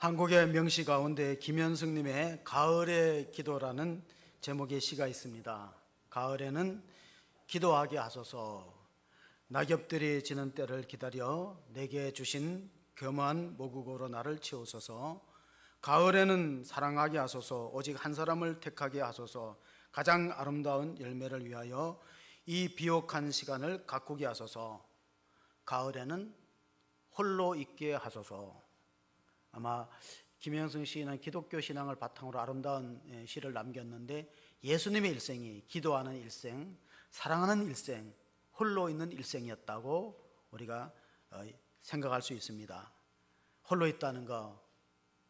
한국의 명시 가운데 김현승님의 가을의 기도라는 제목의 시가 있습니다. 가을에는 기도하게 하소서. 낙엽들이 지는 때를 기다려 내게 주신 겸허한 모국으로 나를 채우소서. 가을에는 사랑하게 하소서. 오직 한 사람을 택하게 하소서. 가장 아름다운 열매를 위하여 이 비옥한 시간을 가꾸게 하소서. 가을에는 홀로 있게 하소서. 아마 김현승 시인은 기독교 신앙을 바탕으로 아름다운 시를 남겼는데, 예수님의 일생이 기도하는 일생, 사랑하는 일생, 홀로 있는 일생이었다고 우리가 생각할 수 있습니다. 홀로 있다는 거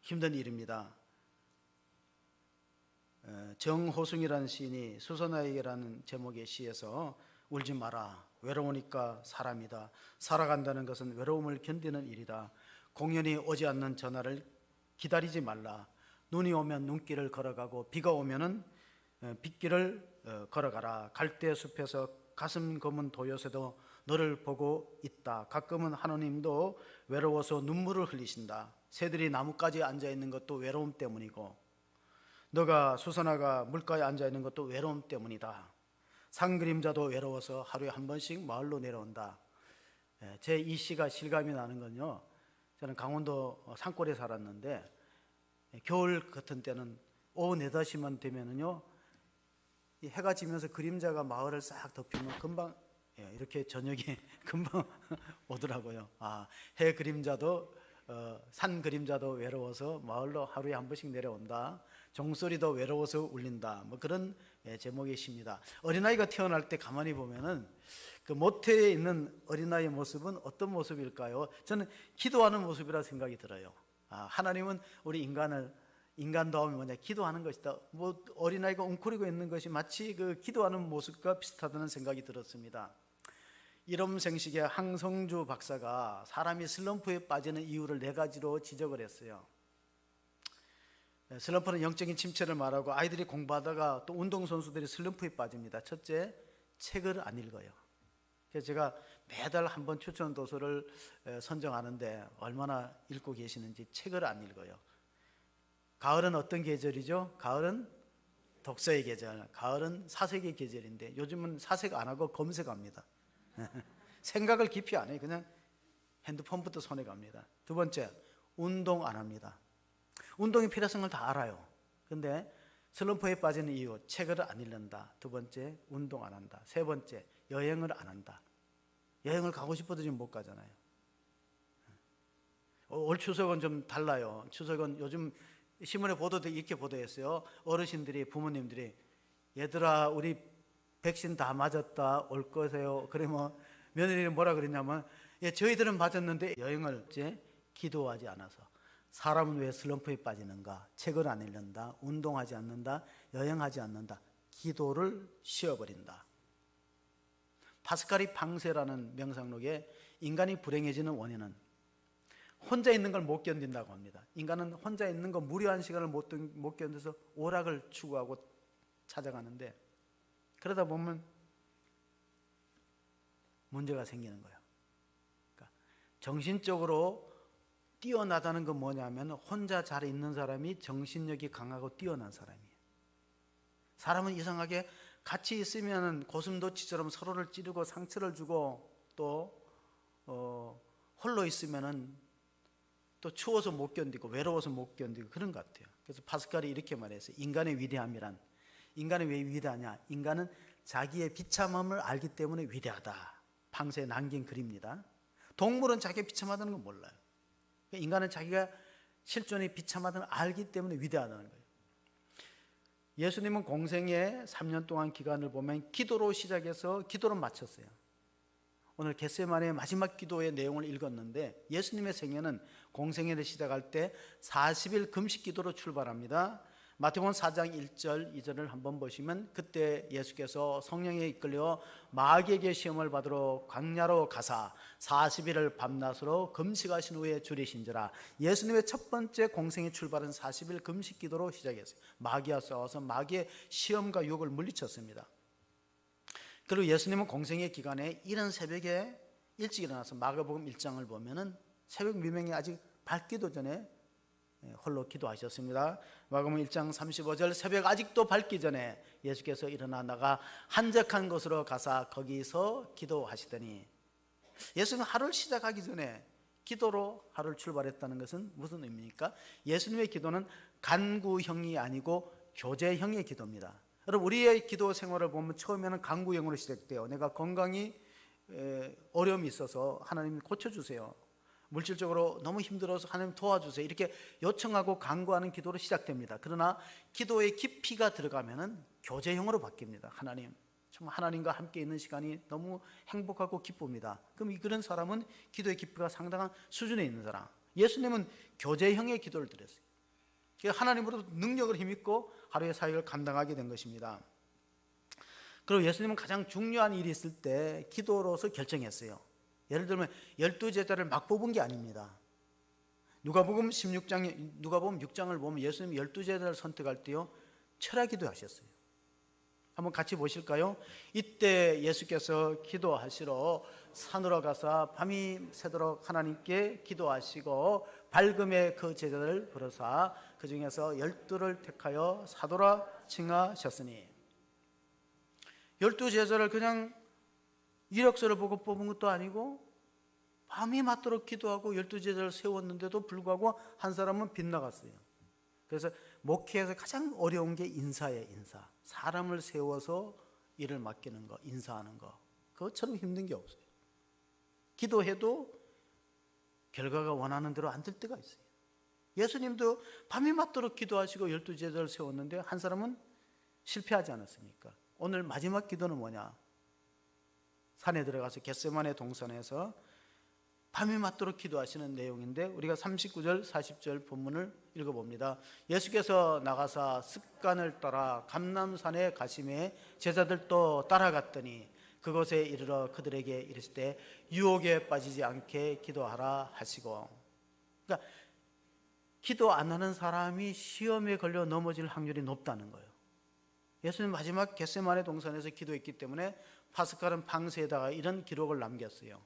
힘든 일입니다. 정호승이라는 시인이 수선화에게라는 제목의 시에서 울지 마라, 외로우니까 사람이다, 살아간다는 것은 외로움을 견디는 일이다, 공연히 오지 않는 전화를 기다리지 말라, 눈이 오면 눈길을 걸어가고 비가 오면은 빗길을 걸어가라, 갈대 숲에서 가슴 검은 도요새도 너를 보고 있다, 가끔은 하느님도 외로워서 눈물을 흘리신다, 새들이 나뭇가지에 앉아있는 것도 외로움 때문이고 너가 수선화가 물가에 앉아있는 것도 외로움 때문이다, 산 그림자도 외로워서 하루에 한 번씩 마을로 내려온다. 제 이 시가 실감이 나는 건요, 저는 강원도 산골에 살았는데 겨울 같은 때는 오후 4, 5시만 되면은요, 해가 지면서 그림자가 마을을 싹 덮이면 금방 이렇게 저녁이 금방 오더라고요. 해 그림자도 산 그림자도 외로워서 마을로 하루에 한 번씩 내려온다, 종소리도 외로워서 울린다, 뭐 그런 제목의 시입니다. 어린아이가 태어날 때 가만히 보면은 그 모태에 있는 어린아이의 모습은 어떤 모습일까요? 저는 기도하는 모습이라 생각이 들어요. 하나님은 우리 인간다움이 뭐냐, 기도하는 것이다. 뭐 어린아이가 웅크리고 있는 것이 마치 그 기도하는 모습과 비슷하다는 생각이 들었습니다. 일엄생식의 항성주 박사가 사람이 슬럼프에 빠지는 이유를 4가지로 지적을 했어요. 슬럼프는 영적인 침체를 말하고, 아이들이 공부하다가 또 운동선수들이 슬럼프에 빠집니다. 첫째, 책을 안 읽어요. 그래서 제가 매달 한 번 추천 도서를 선정하는데 얼마나 읽고 계시는지. 책을 안 읽어요. 가을은 어떤 계절이죠? 가을은 독서의 계절, 가을은 사색의 계절인데 요즘은 사색 안 하고 검색합니다. 생각을 깊이 안 해요. 그냥 핸드폰부터 손에 갑니다. 두 번째, 운동 안 합니다. 운동의 필요성을 다 알아요. 근데 슬럼프에 빠지는 이유, 책을 안 읽는다. 두 번째, 운동 안 한다. 세 번째, 여행을 안 한다. 여행을 가고 싶어도 지금 못 가잖아요. 올 추석은 좀 달라요. 추석은 요즘 신문에 보도도 이렇게 보도했어요. 어르신들이, 부모님들이, 얘들아 우리 백신 다 맞았다, 올 거세요. 그러면 며느리는 뭐라 그랬냐면, 저희들은 맞았는데 여행을 이제 기도하지 않아서. 사람은 왜 슬럼프에 빠지는가? 책을 안 읽는다, 운동하지 않는다, 여행하지 않는다, 기도를 쉬어버린다. 파스칼이 방세라는 명상록에 인간이 불행해지는 원인은 혼자 있는 걸 못 견딘다고 합니다. 인간은 혼자 있는 거 무료한 시간을 못 견뎌서 오락을 추구하고 찾아가는데, 그러다 보면 문제가 생기는 거예요. 그러니까 정신적으로 뛰어나다는 건 뭐냐면, 혼자 잘 있는 사람이 정신력이 강하고 뛰어난 사람이에요. 사람은 이상하게 같이 있으면 고슴도치처럼 서로를 찌르고 상처를 주고, 또 홀로 있으면은 또 추워서 못 견디고 외로워서 못 견디고 그런 것 같아요. 그래서 파스칼이 이렇게 말했어요. 인간의 위대함이란, 인간은 왜 위대하냐? 인간은 자기의 비참함을 알기 때문에 위대하다. 방세에 남긴 글입니다. 동물은 자기가 비참하다는 건 몰라요. 인간은 자기가 실존이 비참하다는 걸 알기 때문에 위대하다는 거예요. 예수님은 공생애 3년 동안 기간을 보면 기도로 시작해서 기도로 마쳤어요. 오늘 겟세마네의 마지막 기도의 내용을 읽었는데, 예수님의 생애는 공생애를 시작할 때 40일 금식 기도로 출발합니다. 마태복음 4장 1절 2절을 한번 보시면, 그때 예수께서 성령에 이끌려 마귀에게 시험을 받으러 광야로 가사 40일을 밤낮으로 금식하신 후에 줄이신지라. 예수님의 첫 번째 공생의 출발은 40일 금식 기도로 시작했어요. 마귀와 싸워서 마귀의 시험과 유혹을 물리쳤습니다. 그리고 예수님은 공생의 기간에 이른 새벽에 일찍 일어나서 마가복음 1장을 보면은 새벽 미명이 아직 밝기도 전에 홀로 기도하셨습니다. 마가복음 1장 35절 새벽 아직도 밝기 전에 예수께서 일어나 나가 한적한 곳으로 가사 거기서 기도하시더니, 예수는 하루를 시작하기 전에 기도로 하루를 출발했다는 것은 무슨 의미입니까? 예수님의 기도는 간구형이 아니고 교제형의 기도입니다. 여러분, 우리의 기도 생활을 보면 처음에는 간구형으로 시작돼요. 내가 건강이 어려움이 있어서 하나님 고쳐주세요, 물질적으로 너무 힘들어서 하나님 도와주세요, 이렇게 요청하고 간구하는 기도로 시작됩니다. 그러나 기도의 깊이가 들어가면은 교제형으로 바뀝니다. 하나님, 정말 하나님과 함께 있는 시간이 너무 행복하고 기쁩니다. 그럼 그런 사람은 기도의 깊이가 상당한 수준에 있는 사람. 예수님은 교제형의 기도를 드렸어요. 하나님으로부터 능력을 힘입고 하루의 사역을 감당하게 된 것입니다. 그리고 예수님은 가장 중요한 일이 있을 때 기도로서 결정했어요. 예를 들면 12제자를 막 뽑은 게 아닙니다. 누가복음 6장을 보면 예수님이 12제자를 선택할 때요, 철야기도 하셨어요. 한번 같이 보실까요? 이때 예수께서 기도하시러 산으로 가사 밤이 새도록 하나님께 기도하시고 밝음에 그 제자들을 부르사 그 중에서 12를 택하여 사도라 칭하셨으니, 12제자를 그냥 이력서를 보고 뽑은 것도 아니고 밤이 맞도록 기도하고 12제자를 세웠는데도 불구하고 한 사람은 빗나갔어요. 그래서 목회에서 가장 어려운 게 인사예요. 인사. 사람을 세워서 일을 맡기는 거, 인사하는 거, 그것처럼 힘든 게 없어요. 기도해도 결과가 원하는 대로 안 될 때가 있어요. 예수님도 밤이 맞도록 기도하시고 12제자를 세웠는데 한 사람은 실패하지 않았습니까? 오늘 마지막 기도는 뭐냐? 산에 들어가서 겟세마네 동산에서 밤이 맞도록 기도하시는 내용인데, 우리가 39절 40절 본문을 읽어봅니다. 예수께서 나가사 습관을 따라 감람산에 가심에 제자들도 따라갔더니 그곳에 이르러 그들에게 이르실 때 유혹에 빠지지 않게 기도하라 하시고, 그러니까 기도 안 하는 사람이 시험에 걸려 넘어질 확률이 높다는 거예요. 예수님 마지막 겟세마네 동산에서 기도했기 때문에 파스칼은 방세에다가 이런 기록을 남겼어요.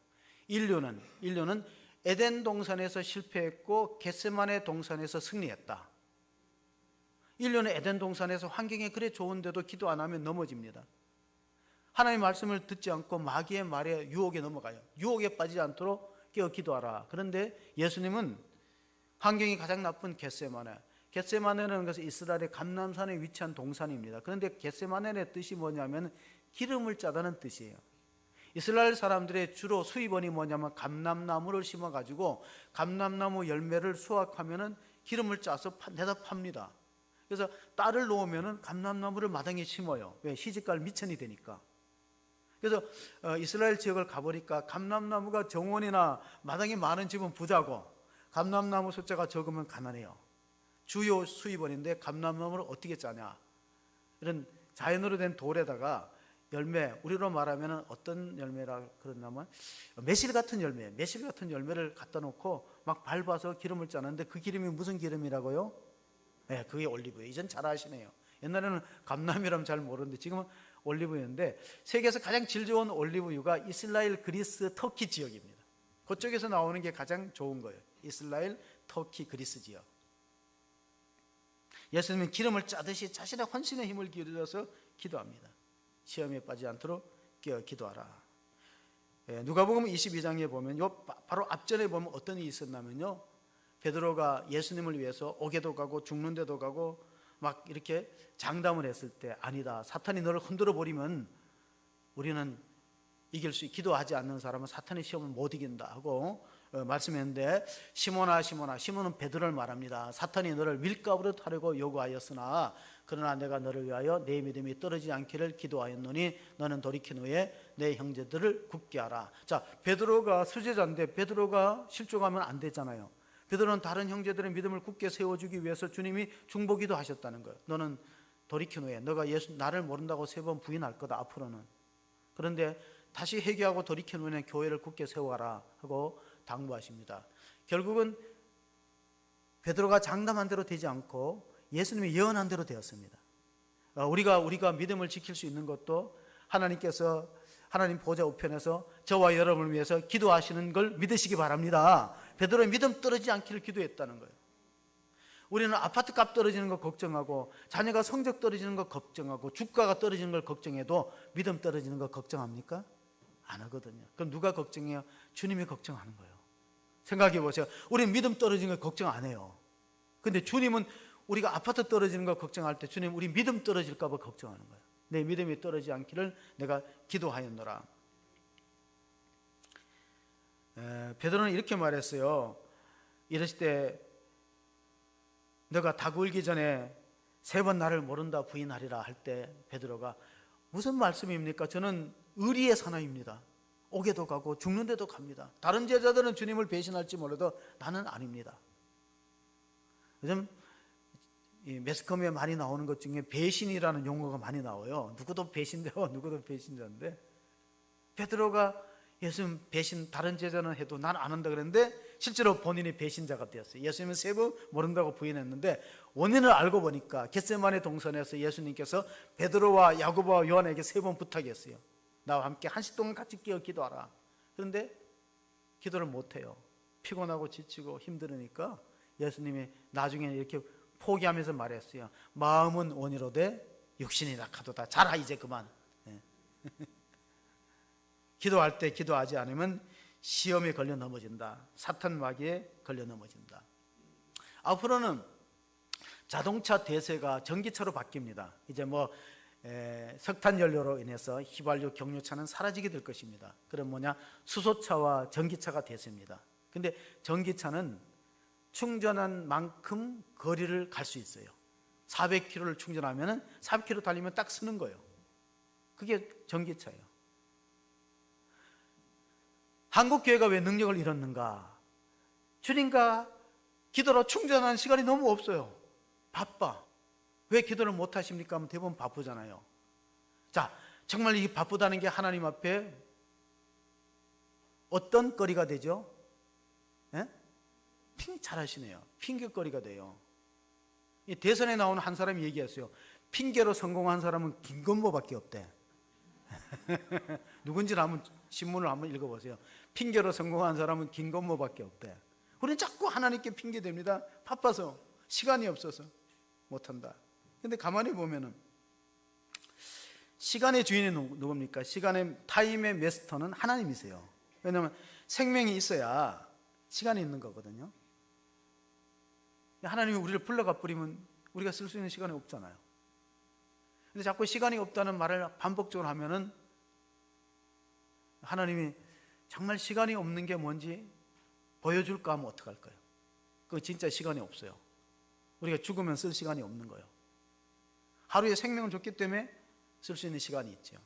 인류는 에덴 동산에서 실패했고 겟세마네 동산에서 승리했다. 인류는 에덴 동산에서 환경이 그래 좋은데도 기도 안 하면 넘어집니다. 하나님의 말씀을 듣지 않고 마귀의 말에 유혹에 넘어가요. 유혹에 빠지지 않도록 깨어 기도하라. 그런데 예수님은 환경이 가장 나쁜 겟세마네는 것은 이스라엘의 감람산에 위치한 동산입니다. 그런데 겟세마네의 뜻이 뭐냐면 기름을 짜다는 뜻이에요. 이스라엘 사람들의 주로 수입원이 뭐냐면 감람나무를 심어가지고 감람나무 열매를 수확하면은 기름을 짜서 내다 팝니다. 그래서 딸을 놓으면은 감람나무를 마당에 심어요. 왜? 시집갈 미천이 되니까. 그래서 이스라엘 지역을 가보니까 감람나무가 정원이나 마당에 많은 집은 부자고 감람나무 숫자가 적으면 가난해요. 주요 수입원인데 감람나무를 어떻게 짜냐? 이런 자연으로 된 돌에다가 열매, 우리로 말하면 어떤 열매라 그러냐면 매실 같은 열매를 갖다 놓고 막 밟아서 기름을 짜는데 그 기름이 무슨 기름이라고요? 네, 그게 올리브유. 이젠 잘 아시네요. 옛날에는 감람이라면 잘 모르는데 지금은 올리브유인데, 세계에서 가장 질 좋은 올리브유가 이스라엘, 그리스, 터키 지역입니다. 그쪽에서 나오는 게 가장 좋은 거예요. 이스라엘, 터키, 그리스 지역. 예수님은 기름을 짜듯이 자신의 헌신의 힘을 기울여서 기도합니다. 시험에 빠지지 않도록 깨어 기도하라. 누가복음 22장에 보면 바로 앞전에 보면 어떤 일이 있었냐면요, 베드로가 예수님을 위해서 옥에도 가고 죽는 데도 가고 막 이렇게 장담을 했을 때, 아니다, 사탄이 너를 흔들어 버리면 우리는 기도하지 않는 사람은 사탄의 시험을 못 이긴다 하고 말씀했는데, 시몬은 베드로를 말합니다. 사탄이 너를 밀가부로 타려고 요구하였으나 그러나 내가 너를 위하여 내 믿음이 떨어지지 않기를 기도하였노니 너는 돌이킨 후에 내 형제들을 굳게 하라. 자, 베드로가 수제자인데 베드로가 실족하면 안 되잖아요. 베드로는 다른 형제들의 믿음을 굳게 세워주기 위해서 주님이 중보기도 하셨다는 거예요. 너는 돌이킨 후에 너가 나를 모른다고 3번 부인할 거다 앞으로는. 그런데 다시 회개하고 돌이킨 후에 교회를 굳게 세워가라 하고 당부하십니다. 결국은 베드로가 장담한 대로 되지 않고 예수님이 예언한 대로 되었습니다. 우리가 믿음을 지킬 수 있는 것도 하나님께서 하나님 보좌 우편에서 저와 여러분을 위해서 기도하시는 걸 믿으시기 바랍니다. 베드로의 믿음 떨어지지 않기를 기도했다는 거예요. 우리는 아파트 값 떨어지는 거 걱정하고 자녀가 성적 떨어지는 거 걱정하고 주가가 떨어지는 걸 걱정해도 믿음 떨어지는 거 걱정합니까? 안 하거든요. 그럼 누가 걱정해요? 주님이 걱정하는 거예요. 생각해 보세요. 우리는 믿음 떨어지는 걸 걱정 안 해요. 근데 주님은 우리가 아파트 떨어지는 걸 걱정할 때 주님 우리 믿음 떨어질까 봐 걱정하는 거예요. 내 믿음이 떨어지지 않기를 내가 기도하였노라. 베드로는 이렇게 말했어요. 이랬을 때 너가 닭 울기 전에 3번 나를 모른다 부인하리라 할 때 베드로가 무슨 말씀입니까? 저는 의리의 사나이입니다. 옥에도 가고 죽는 데도 갑니다. 다른 제자들은 주님을 배신할지 몰라도 나는 아닙니다. 요즘 이 매스컴에 많이 나오는 것 중에 배신이라는 용어가 많이 나와요. 누구도 배신자와 누구도 배신자인데 베드로가 예수님 배신 다른 제자는 해도 난 안 한다 그랬는데 실제로 본인이 배신자가 되었어요. 예수님은 3번 모른다고 부인했는데 원인을 알고 보니까 겟세마네 동산에서 예수님께서 베드로와 야고보와 요한에게 3번 부탁했어요. 나와 함께 1시간 동안 같이 끼어 기도하라. 그런데 기도를 못해요. 피곤하고 지치고 힘들으니까 예수님이 나중에 이렇게 포기하면서 말했어요. 마음은 원이로되 육신이 약하도다. 자라 이제 그만. 기도할 때 기도하지 않으면 시험에 걸려 넘어진다. 사탄 마귀에 걸려 넘어진다. 앞으로는 자동차 대세가 전기차로 바뀝니다. 이제 석탄 연료로 인해서 휘발유, 경유차는 사라지게 될 것입니다. 그럼 수소차와 전기차가 대세입니다. 근데 전기차는 충전한 만큼 거리를 갈 수 있어요. 400km를 충전하면 400km 달리면 딱 쓰는 거예요. 그게 전기차예요. 한국교회가 왜 능력을 잃었는가? 주님과 기도로 충전하는 시간이 너무 없어요. 바빠. 왜 기도를 못 하십니까? 하면 대부분 바쁘잖아요. 자, 정말 이 바쁘다는 게 하나님 앞에 어떤 거리가 되죠? 잘하시네요. 핑계거리가 돼요. 이 대선에 나오는 한 사람이 얘기했어요. 핑계로 성공한 사람은 김건모밖에 없대. 누군지는 한번 신문을 한번 읽어보세요. 핑계로 성공한 사람은 김건모밖에 없대. 우리는 자꾸 하나님께 핑계 댑니다. 바빠서 시간이 없어서 못한다. 근데 가만히 보면은 시간의 주인이 누굽니까? 시간의 타임의 마스터는 하나님이세요. 왜냐하면 생명이 있어야 시간이 있는 거거든요. 하나님이 우리를 불러가 버리면 우리가 쓸 수 있는 시간이 없잖아요. 근데 자꾸 시간이 없다는 말을 반복적으로 하면은 하나님이 정말 시간이 없는 게 뭔지 보여줄까 하면 어떡할까요? 그거 진짜 시간이 없어요. 우리가 죽으면 쓸 시간이 없는 거예요. 하루에 생명을 줬기 때문에 쓸 수 있는 시간이 있죠.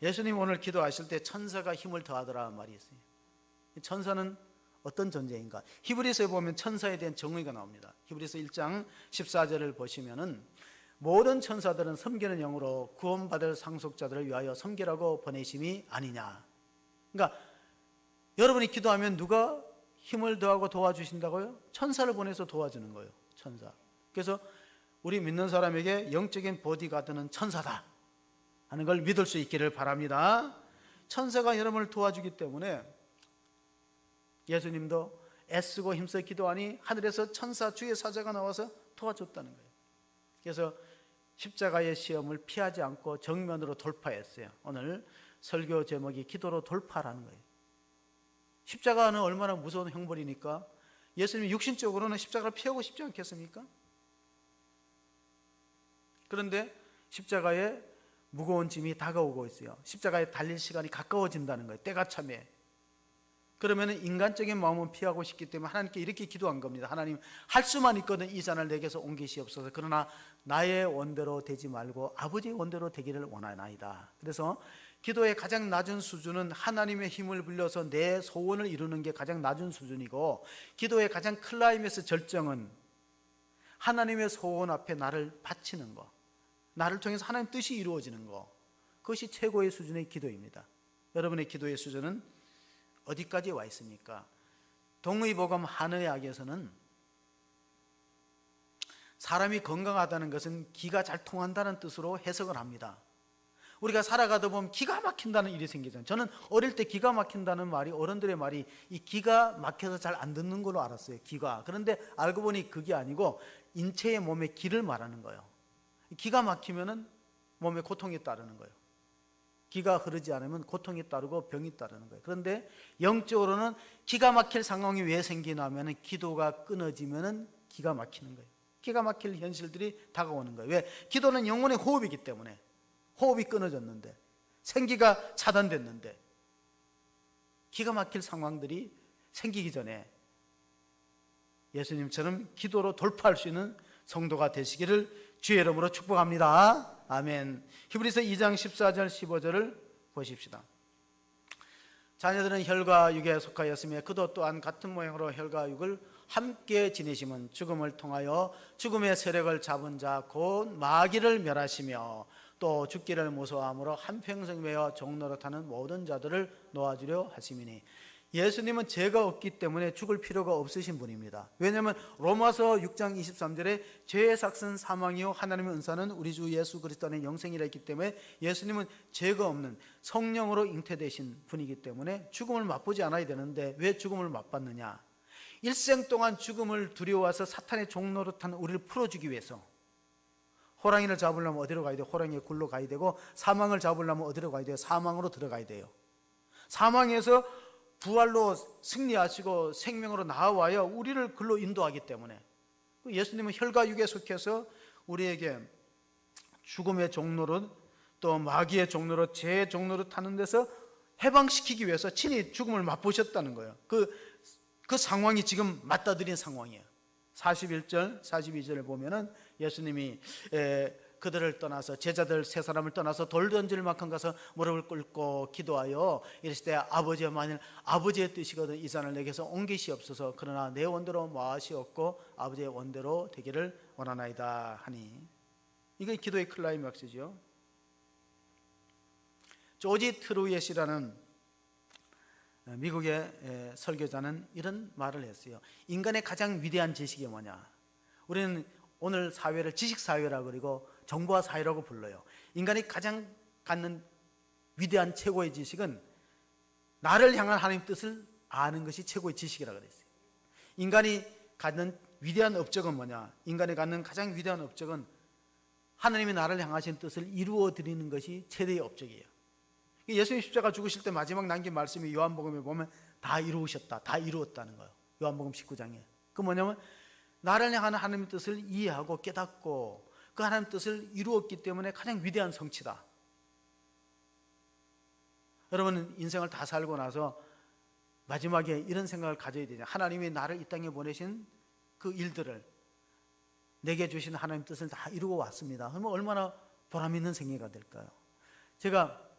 예수님 오늘 기도하실 때 천사가 힘을 더하더라 말이 있어요. 천사는 어떤 존재인가? 히브리서에 보면 천사에 대한 정의가 나옵니다. 히브리서 1장 14절을 보시면은 모든 천사들은 섬기는 영으로 구원받을 상속자들을 위하여 섬기라고 보내심이 아니냐. 그러니까 여러분이 기도하면 누가 힘을 더하고 도와주신다고요? 천사를 보내서 도와주는 거예요. 천사. 그래서 우리 믿는 사람에게 영적인 보디가드는 천사다 하는 걸 믿을 수 있기를 바랍니다. 천사가 여러분을 도와주기 때문에 예수님도 애쓰고 힘써 기도하니 하늘에서 천사 주의 사자가 나와서 도와줬다는 거예요. 그래서 십자가의 시험을 피하지 않고 정면으로 돌파했어요. 오늘 설교 제목이 기도로 돌파라는 거예요. 십자가는 얼마나 무서운 형벌이니까 예수님이 육신적으로는 십자가를 피하고 싶지 않겠습니까? 그런데 십자가에 무거운 짐이 다가오고 있어요. 십자가에 달릴 시간이 가까워진다는 거예요. 때가 참에. 그러면 인간적인 마음은 피하고 싶기 때문에 하나님께 이렇게 기도한 겁니다. 하나님, 할 수만 있거든 이 잔을 내게서 옮기시옵소서. 그러나 나의 원대로 되지 말고 아버지의 원대로 되기를 원하나이다. 그래서 기도의 가장 낮은 수준은 하나님의 힘을 빌려서 내 소원을 이루는 게 가장 낮은 수준이고, 기도의 가장 클라이맥스 절정은 하나님의 소원 앞에 나를 바치는 거, 나를 통해서 하나님 뜻이 이루어지는 거, 그것이 최고의 수준의 기도입니다. 여러분의 기도의 수준은 어디까지 와 있습니까? 동의보감 한의학에서는 사람이 건강하다는 것은 기가 잘 통한다는 뜻으로 해석을 합니다. 우리가 살아가다 보면 기가 막힌다는 일이 생기잖아요. 저는 어릴 때 기가 막힌다는 말이, 어른들의 말이 이 기가 막혀서 잘 안 듣는 걸로 알았어요. 기가. 그런데 알고 보니 그게 아니고 인체의 몸의 기를 말하는 거예요. 기가 막히면은 몸에 고통이 따르는 거예요. 기가 흐르지 않으면 고통이 따르고 병이 따르는 거예요. 그런데 영적으로는 기가 막힐 상황이 왜 생기냐면은 기도가 끊어지면은 기가 막히는 거예요. 기가 막힐 현실들이 다가오는 거예요. 왜? 기도는 영혼의 호흡이기 때문에. 호흡이 끊어졌는데, 생기가 차단됐는데, 기가 막힐 상황들이 생기기 전에 예수님처럼 기도로 돌파할 수 있는 성도가 되시기를 주의 이름으로 축복합니다. 아멘. 히브리서 2장 14절 15절을 보십시다. 자녀들은 혈과 육에 속하였으며 그도 또한 같은 모양으로 혈과 육을 함께 지니심은 죽음을 통하여 죽음의 세력을 잡은 자 곧 마귀를 멸하시며 또 죽기를 무서워함으로 한평생 매어 종노릇하는 모든 자들을 놓아주려 하심이니. 예수님은 죄가 없기 때문에 죽을 필요가 없으신 분입니다. 왜냐하면 로마서 6장 23절에 죄의 삭은 사망이요 하나님의 은사는 우리 주 예수 그리스도 안에 영생이라 했기 때문에 예수님은 죄가 없는 성령으로 잉태되신 분이기 때문에 죽음을 맛보지 않아야 되는데 왜 죽음을 맛봤느냐? 일생 동안 죽음을 두려워해서 사탄의 종노릇한 우리를 풀어주기 위해서. 호랑이를 잡으려면 어디로 가야 돼요? 호랑이의 굴로 가야 되고, 사망을 잡으려면 어디로 가야 돼요? 사망으로 들어가야 돼요. 사망에서 부활로 승리하시고 생명으로 나와야 우리를 글로 인도하기 때문에 예수님은 혈과 육에 속해서 우리에게 죽음의 종노릇, 또 마귀의 종노릇, 죄의 종노릇 하는 데서 해방시키기 위해서 친히 죽음을 맛보셨다는 거예요. 그 상황이 지금 맞닥뜨린 상황이에요. 41절, 42절을 보면은 예수님이 그들을 떠나서, 제자들 세 사람을 떠나서 돌 던질 만큼 가서 무릎을 꿇고 기도하여 이랬을 때 아버지여, 만일 아버지의 뜻이거든 이 잔을 내게서 옮기시옵소서. 그러나 내 원대로 마시옵고 아버지의 원대로 되기를 원하나이다 하니. 이게 기도의 클라이막스죠. 조지 트루엣이라는 미국의 설교자는 이런 말을 했어요. 인간의 가장 위대한 지식이 뭐냐? 우리는 오늘 사회를 지식사회라고 그리고 정보화 사회라고 불러요. 인간이 가장 갖는 위대한 최고의 지식은 나를 향한 하나님 뜻을 아는 것이 최고의 지식이라고 그랬어요. 인간이 갖는 위대한 업적은 뭐냐? 인간이 갖는 가장 위대한 업적은 하나님이 나를 향하신 뜻을 이루어 드리는 것이 최대의 업적이에요. 예수님 십자가 죽으실 때 마지막 남긴 말씀이 요한복음에 보면 다 이루셨다, 다 이루었다는 거예요. 요한복음 19장에. 그 뭐냐면 나를 향하는 하나님의 뜻을 이해하고 깨닫고 그 하나님의 뜻을 이루었기 때문에 가장 위대한 성취다. 여러분은 인생을 다 살고 나서 마지막에 이런 생각을 가져야 되냐? 하나님이 나를 이 땅에 보내신 그 일들을, 내게 주신 하나님의 뜻을 다 이루고 왔습니다. 그러면 얼마나 보람 있는 생애가 될까요? 제가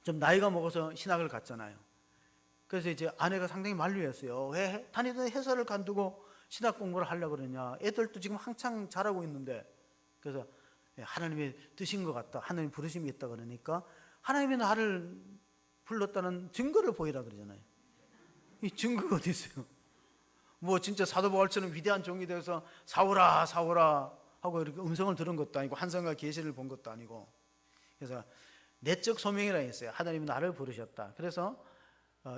좀 나이가 먹어서 신학을 갔잖아요. 그래서 이제 아내가 상당히 만류했어요. 왜 다니던 회사를 관두고 신학 공부를 하려고 그러냐? 애들도 지금 한창 자라고 있는데. 그래서 하나님의 뜻인 것 같다, 하나님 부르심이 있다 그러니까 하나님이 나를 불렀다는 증거를 보이라 그러잖아요. 이 증거가 어디 있어요? 뭐 진짜 사도 바울처럼 위대한 종이 되어서 사울아 사울아 하고 이렇게 음성을 들은 것도 아니고 환상과 계시를 본 것도 아니고. 그래서 내적 소명이라 했어요. 하나님이 나를 부르셨다. 그래서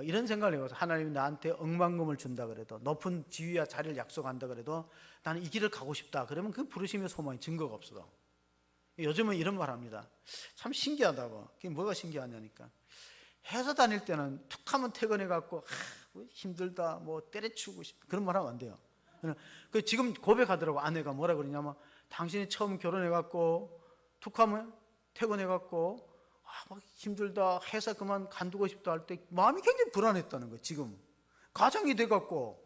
이런 생각을 해봐서 하나님이 나한테 억만금을 준다 그래도, 높은 지위와 자리를 약속한다 그래도 나는 이 길을 가고 싶다 그러면 그 부르심의 소망이 증거가 없어. 요즘은 이런 말 합니다. 참 신기하다고. 그게 뭐가 신기하냐니까, 회사 다닐 때는 툭 하면 퇴근해갖고 힘들다, 뭐 때려치우고 싶다 그런 말 하면 안 돼요. 그 지금 고백하더라고. 아내가 뭐라 그러냐면, 당신이 처음 결혼해갖고 툭 하면 퇴근해갖고 막 힘들다, 회사 그만 간두고 싶다 할 때 마음이 굉장히 불안했다는 거예요. 지금 가정이 돼갖고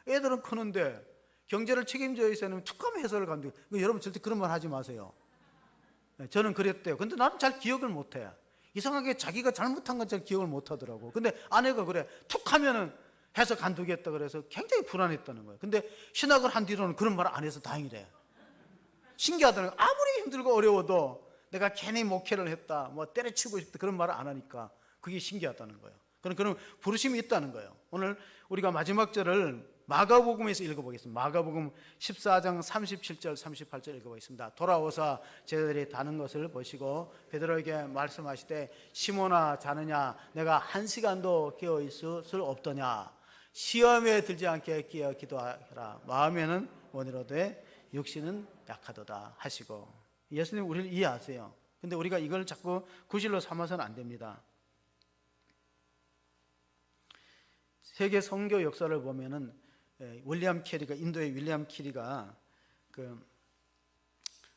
애들은 크는데 경제를 책임져야 되는 툭하면 회사를 간두고. 여러분 절대 그런 말 하지 마세요. 저는 그랬대요. 근데 나는 잘 기억을 못해. 이상하게 자기가 잘못한 건 잘 기억을 못하더라고. 근데 아내가 그래, 툭 하면은 회사 간두겠다 그래서 굉장히 불안했다는 거예요. 근데 신학을 한 뒤로는 그런 말 안 해서 다행이래. 신기하다는 거예요. 아무리 힘들고 어려워도 내가 괜히 목회를 했다, 뭐 때려치고 싶다 그런 말을 안 하니까 그게 신기하다는 거예요. 그런 부르심이 있다는 거예요. 오늘 우리가 마지막 절을 마가복음에서 읽어보겠습니다. 마가복음 14장 37절 38절 읽어보겠습니다. 돌아오사 제자들이 다는 것을 보시고 베드로에게 말씀하시되 시몬아 자느냐 내가 한 시간도 깨어 있을 수 없더냐 시험에 들지 않게 깨어 기도하라 마음에는 원이로되 육신은 약하도다 하시고 예수님 우리를 이해하세요. 근데 우리가 이걸 자꾸 구실로 삼아서는 안 됩니다. 세계 선교 역사를 보면은 윌리엄 캐리가 인도의 윌리엄 캐리가 그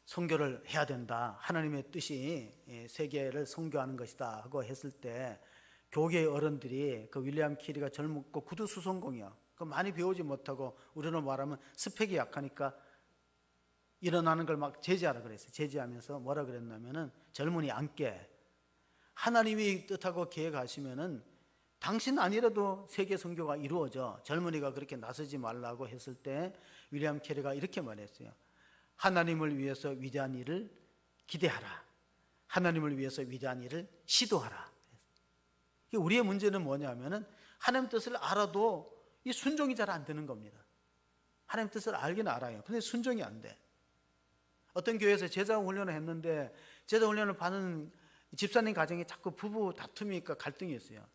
선교를 해야 된다. 하나님의 뜻이 세계를 선교하는 것이다 하고 했을 때 교계의 어른들이 그 윌리엄 캐리가 젊고 구두 수선공이야. 그 많이 배우지 못하고 우리로 말하면 스펙이 약하니까 일어나는 걸 막 제지하라 그랬어요. 제지하면서 뭐라 그랬냐면은 젊은이 안 깨. 하나님이 뜻하고 계획하시면은 당신 아니라도 세계 선교가 이루어져. 젊은이가 그렇게 나서지 말라고 했을 때 윌리엄 캐리가 이렇게 말했어요. 하나님을 위해서 위대한 일을 기대하라. 하나님을 위해서 위대한 일을 시도하라. 우리의 문제는 뭐냐면은 하나님 뜻을 알아도 이 순종이 잘 안 되는 겁니다. 하나님 뜻을 알긴 알아요. 근데 순종이 안 돼. 어떤 교회에서 제자 훈련을 했는데 제자 훈련을 받는 집사님 가정에 자꾸 부부 다툼이니까 갈등이 있어요.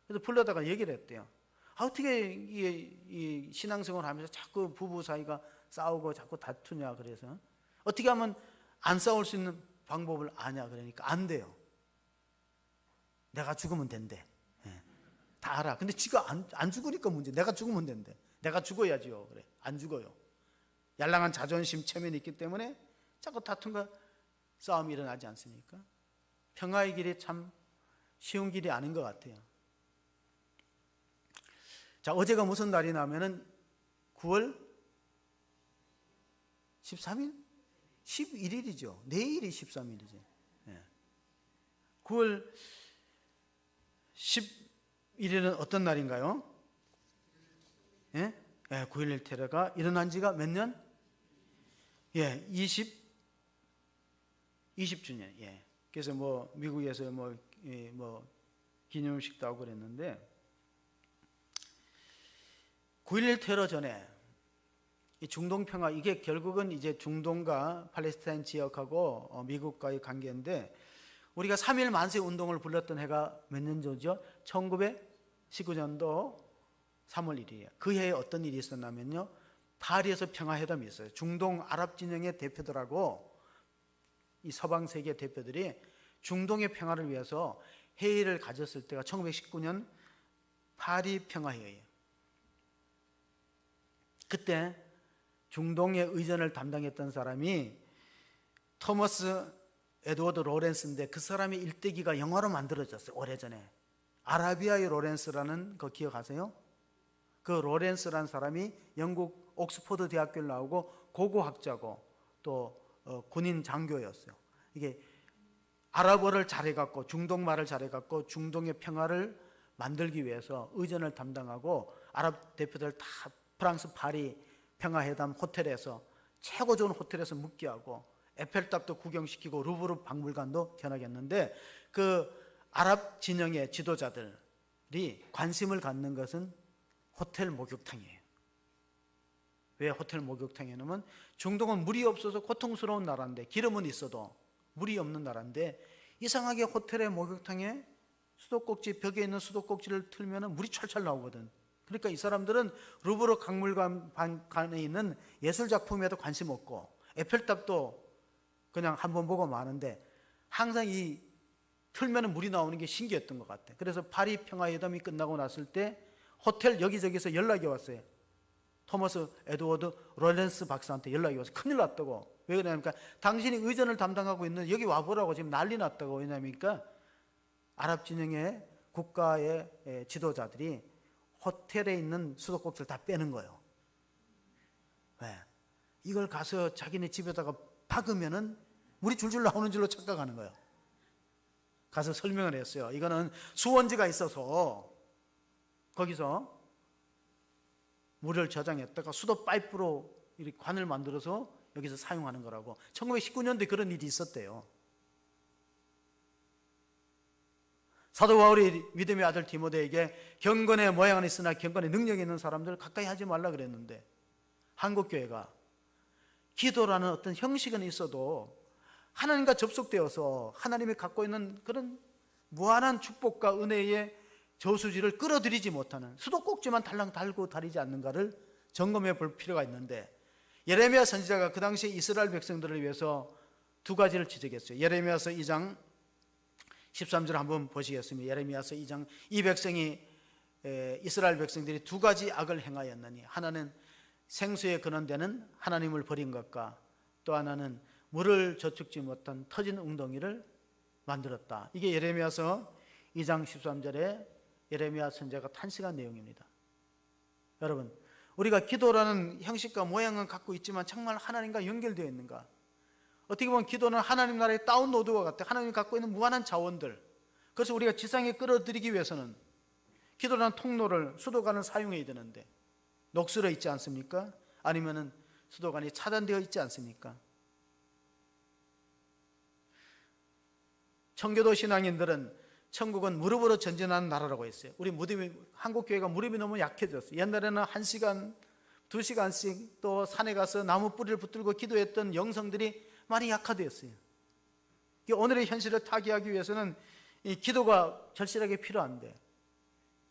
그래서 불러다가 얘기를 했대요. 어떻게 이 신앙생활을 하면서 자꾸 부부 사이가 싸우고 자꾸 다투냐. 그래서 어떻게 하면 안 싸울 수 있는 방법을 아냐. 그러니까 안 돼요. 내가 죽으면 된대. 다 알아. 근데 지가 안 죽으니까 문제. 내가 죽으면 된대. 내가 죽어야지요. 그래. 안 죽어요. yar랑한 자존심 체면이 있기 때문에 자꾸 다툼과 싸움이 일어나지 않습니까? 평화의 길이 참 쉬운 길이 아닌 것 같아요. 자, 어제가 무슨 날이 나면은 9월 13일? 11일이죠. 내일이 13일이죠. 9월 11일은 어떤 날인가요? 9.11 테러가 일어난 지가 몇 년? 20주년. 그래서 뭐 미국에서 뭐 기념식도 하고 그랬는데 9.11 테러 전에 이 중동 평화 이게 결국은 이제 중동과 팔레스타인 지역하고 미국과의 관계인데 우리가 3.1 만세 운동을 불렀던 해가 몇 년 전이죠? 1919년도 3월 1일이에요. 그 해에 어떤 일이 있었냐면요. 파리에서 평화회담이 있어요. 중동 아랍 진영의 대표들하고 이 서방 세계 대표들이 중동의 평화를 위해서 회의를 가졌을 때가 1919년 파리 평화회의예요. 그때 중동의 의전을 담당했던 사람이 토머스 에드워드 로렌스인데 그 사람의 일대기가 영화로 만들어졌어요. 오래전에 아라비아의 로렌스라는 거 기억하세요? 그 로렌스라는 사람이 영국 옥스퍼드 대학교를 나오고 고고학자고 또 군인 장교였어요. 이게 아랍어를 잘해갖고 중동말을 잘해갖고 중동의 평화를 만들기 위해서 의전을 담당하고 아랍 대표들 다 프랑스 파리 평화회담 호텔에서 최고 좋은 호텔에서 묵게 하고 에펠탑도 구경시키고 루브르 박물관도 견학했는데 그 아랍 진영의 지도자들이 관심을 갖는 것은 호텔 목욕탕이에요. 왜 호텔 목욕탕이냐면 중동은 물이 없어서 고통스러운 나라인데 기름은 있어도 물이 없는 나라인데 이상하게 호텔의 목욕탕에 수도꼭지 벽에 있는 수도꼭지를 틀면 물이 찰찰 나오거든. 그러니까 이 사람들은 루브르 박물관에 있는 예술작품에도 관심 없고 에펠탑도 그냥 한번 보고 마는데 항상 이 틀면 물이 나오는 게 신기했던 것 같아요. 그래서 파리 평화회담이 끝나고 났을 때 호텔 여기저기서 연락이 왔어요. 토머스 에드워드 로렌스 박사한테 연락이 와서 큰일 났다고. 왜 그러냐니까 당신이 의전을 담당하고 있는 여기 와보라고 지금 난리 났다고. 왜냐니까 아랍 진영의 국가의 지도자들이 호텔에 있는 수도꼭지를 다 빼는 거예요. 왜? 이걸 가서 자기네 집에다가 박으면은 물이 줄줄 나오는 줄로 착각하는 거예요. 가서 설명을 했어요. 이거는 수원지가 있어서 거기서 물을 저장했다가 수도 파이프로 이렇게 관을 만들어서 여기서 사용하는 거라고. 1919년도에 그런 일이 있었대요. 사도 바울이 믿음의 아들 디모데에게 경건의 모양은 있으나 경건의 능력이 있는 사람들 가까이 하지 말라 그랬는데, 한국교회가 기도라는 어떤 형식은 있어도 하나님과 접속되어서 하나님이 갖고 있는 그런 무한한 축복과 은혜의 저수지를 끌어들이지 못하는, 수도꼭지만 달랑 달고 다니지 않는가를 점검해 볼 필요가 있는데, 예레미야 선지자가 그 당시 이스라엘 백성들을 위해서 두 가지를 지적했어요. 예레미야서 2장 13절 한번 보시겠습니다. 예레미야서 2장, 이 백성이, 이스라엘 백성들이 두 가지 악을 행하였느니, 하나는 생수에 근원되는 하나님을 버린 것과 또 하나는 물을 저축지 못한 터진 웅덩이를 만들었다. 이게 예레미야서 2장 13절에 예레미야 선지자가 탄식한 내용입니다. 여러분, 우리가 기도라는 형식과 모양은 갖고 있지만 정말 하나님과 연결되어 있는가? 어떻게 보면 기도는 하나님 나라의 다운로드와 같아. 하나님이 갖고 있는 무한한 자원들, 그래서 우리가 지상에 끌어들이기 위해서는 기도라는 통로를 수도관을 사용해야 되는데 녹슬어 있지 않습니까? 아니면은 수도관이 차단되어 있지 않습니까? 청교도 신앙인들은 천국은 무릎으로 전진하는 나라라고 했어요. 우리 무릎이, 한국교회가 무릎이 너무 약해졌어요. 옛날에는 1시간, 2시간씩 또 산에 가서 나무 뿌리를 붙들고 기도했던 영성들이 많이 약화되었어요. 오늘의 현실을 타개하기 위해서는 이 기도가 절실하게 필요한데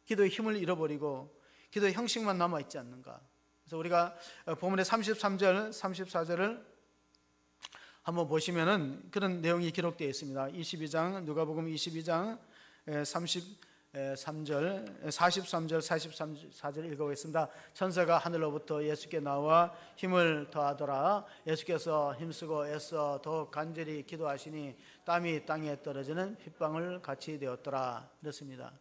기도의 힘을 잃어버리고 기도의 형식만 남아있지 않는가. 그래서 우리가 본문의 33절, 34절을 한번 보시면은 그런 내용이 기록되어 있습니다. 22장, 누가복음 22장 43절, 44절 읽어보겠습니다. 천사가 하늘로부터 예수께 나와 힘을 더하더라. 예수께서 힘쓰고 애써 더욱 간절히 기도하시니 땀이 땅에 떨어지는 핏방울 같이 되었더라. 그렇습니다.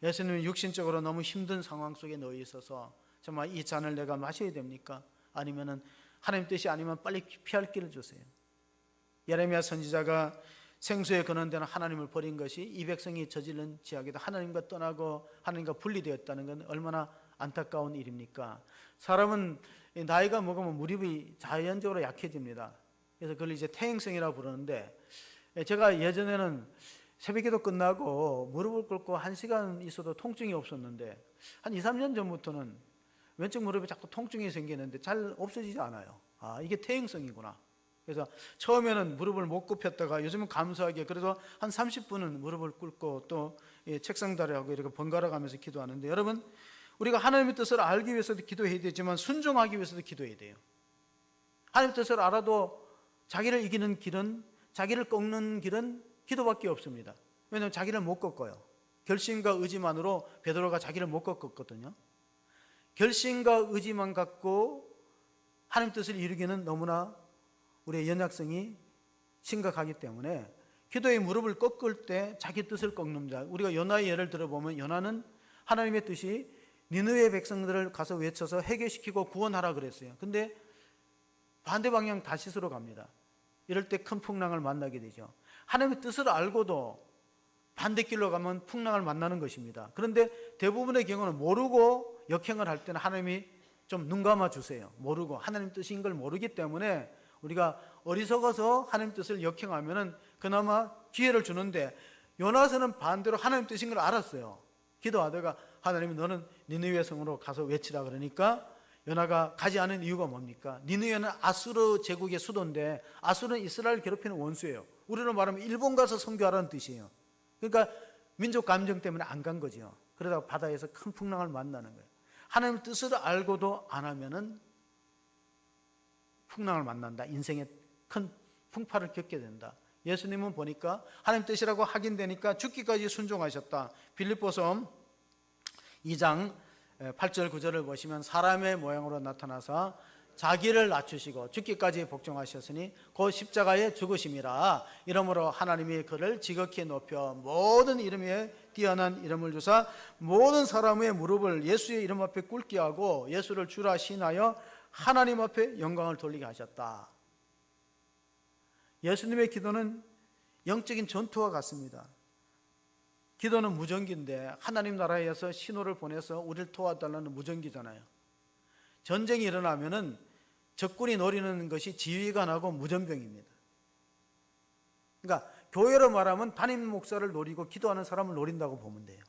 예수님은 육신적으로 너무 힘든 상황 속에 놓여 있어서 정말 이 잔을 내가 마셔야 됩니까? 아니면은 하나님 뜻이 아니면 빨리 피할 길을 주세요. 예레미야 선지자가 생수에 근원되는 하나님을 버린 것이 이 백성이 저지른 죄악이다. 하나님과 떠나고 하나님과 분리되었다는 건 얼마나 안타까운 일입니까? 사람은 나이가 먹으면 무릎이 자연적으로 약해집니다. 그래서 그걸 이제 퇴행성이라고 부르는데, 제가 예전에는 새벽기도 끝나고 무릎을 꿇고 1시간 있어도 통증이 없었는데 한 2, 3년 전부터는 왼쪽 무릎에 자꾸 통증이 생기는데 잘 없어지지 않아요. 아, 이게 퇴행성이구나. 그래서 처음에는 무릎을 못 굽혔다가 요즘은 감사하게 그래도 한 30분은 무릎을 꿇고 또 책상 다리하고 이렇게 번갈아 가면서 기도하는데, 여러분, 우리가 하나님의 뜻을 알기 위해서도 기도해야 되지만 순종하기 위해서도 기도해야 돼요. 하나님의 뜻을 알아도 자기를 이기는 길은, 자기를 꺾는 길은 기도밖에 없습니다. 왜냐하면 자기를 못 꺾어요. 결심과 의지만으로 베드로가 자기를 못 꺾었거든요. 결심과 의지만 갖고 하나님 뜻을 이루기는 너무나 우리의 연약성이 심각하기 때문에 기도의 무릎을 꺾을 때 자기 뜻을 꺾는다. 우리가 요나의 예를 들어보면 요나는 하나님의 뜻이 니느웨 백성들을 가서 외쳐서 해결시키고 구원하라 그랬어요. 근데 반대 방향 다시스로 갑니다. 이럴 때 큰 풍랑을 만나게 되죠. 하나님의 뜻을 알고도 반대길로 가면 풍랑을 만나는 것입니다. 그런데 대부분의 경우는 모르고 역행을 할 때는 하나님이 좀 눈 감아 주세요. 모르고 하나님 뜻인 걸 모르기 때문에 우리가 어리석어서 하나님 뜻을 역행하면은 그나마 기회를 주는데, 요나서는 반대로 하나님 뜻인 걸 알았어요. 기도하다가 하나님이 너는 니느웨 성으로 가서 외치라 그러니까 요나가 가지 않은 이유가 뭡니까? 니느웨는 아수르 제국의 수도인데 아수르는 이스라엘 괴롭히는 원수예요. 우리로 말하면 일본 가서 선교하라는 뜻이에요. 그러니까 민족 감정 때문에 안 간 거죠. 그러다가 바다에서 큰 풍랑을 만나는 거예요. 하나님의 뜻을 알고도 안 하면은 풍랑을 만난다. 인생에 큰 풍파를 겪게 된다. 예수님은 보니까 하나님 뜻이라고 확인되니까 죽기까지 순종하셨다. 빌립보서 2장 8절 9절을 보시면 사람의 모양으로 나타나서 자기를 낮추시고 죽기까지 복종하셨으니 곧 십자가에 죽으심이라. 이러므로 하나님이 그를 지극히 높여 모든 이름 위에 뛰어난 이름을 주사 모든 사람의 무릎을 예수의 이름 앞에 꿇게 하고 예수를 주라 신하여 하나님 앞에 영광을 돌리게 하셨다. 예수님의 기도는 영적인 전투와 같습니다. 기도는 무전기인데 하나님 나라에서 신호를 보내서 우리를 도와달라는 무전기잖아요. 전쟁이 일어나면은 적군이 노리는 것이 지휘관하고 무전병입니다. 그러니까 교회로 말하면 담임 목사를 노리고 기도하는 사람을 노린다고 보면 돼요.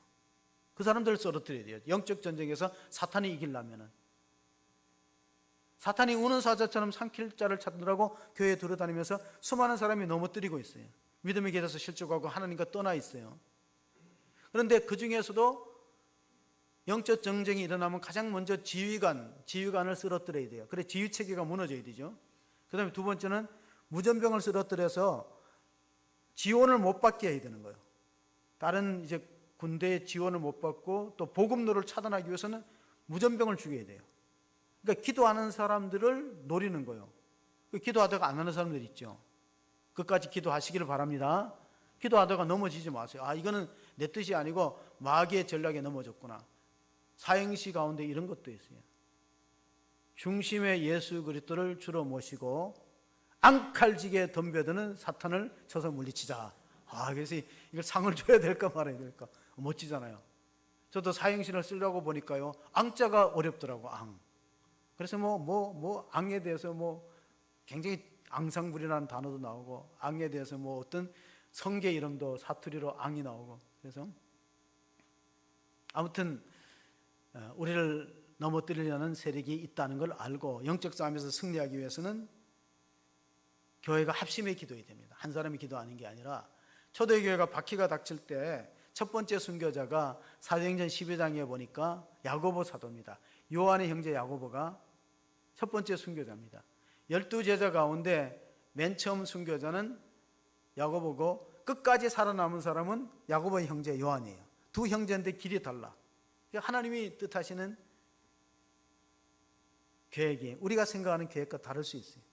그 사람들을 쓰러뜨려야 돼요. 영적 전쟁에서 사탄이 이기려면은. 사탄이 우는 사자처럼 삼킬 자를 찾느라고 교회에 돌아다니면서 수많은 사람이 넘어뜨리고 있어요. 믿음의 길에서 실족하고 하나님과 떠나 있어요. 그런데 그 중에서도 영적 전쟁이 일어나면 가장 먼저 지휘관을 쓰러뜨려야 돼요. 그래 지휘체계가 무너져야 되죠. 그 다음에 두 번째는 무전병을 쓰러뜨려서 지원을 못 받게 해야 되는 거예요. 다른 이제 군대의 지원을 못 받고 또 보급로를 차단하기 위해서는 무전병을 죽여야 돼요. 그러니까 기도하는 사람들을 노리는 거예요. 기도하다가 안 하는 사람들 있죠. 끝까지 기도하시기를 바랍니다. 기도하다가 넘어지지 마세요. 아, 이거는 내 뜻이 아니고 마귀의 전략에 넘어졌구나. 사행시 가운데 이런 것도 있어요. 중심에 예수 그리스도를 주로 모시고 앙칼지게 덤벼드는 사탄을 쳐서 물리치자. 아, 그래서 이걸 상을 줘야 될까 말아야 될까. 멋지잖아요. 저도 사행시를 쓰려고 보니까요, 앙자가 어렵더라고. 앙. 그래서 앙에 대해서 굉장히 앙상불이라는 단어도 나오고, 앙에 대해서 어떤 성계 이름도 사투리로 앙이 나오고. 그래서 아무튼 우리를 넘어뜨리려는 세력이 있다는 걸 알고 영적 싸움에서 승리하기 위해서는 교회가 합심해 기도해야 됩니다. 한 사람이 기도하는 게 아니라, 초대교회가 박해가 닥칠 때 첫 번째 순교자가 사도행전 12장에 보니까 야고보 사도입니다. 요한의 형제 야고보가 첫 번째 순교자입니다. 12제자 가운데 맨 처음 순교자는 야고보고, 끝까지 살아남은 사람은 야고보의 형제 요한이에요. 두 형제인데 길이 달라. 하나님이 뜻하시는 계획이 우리가 생각하는 계획과 다를 수 있어요.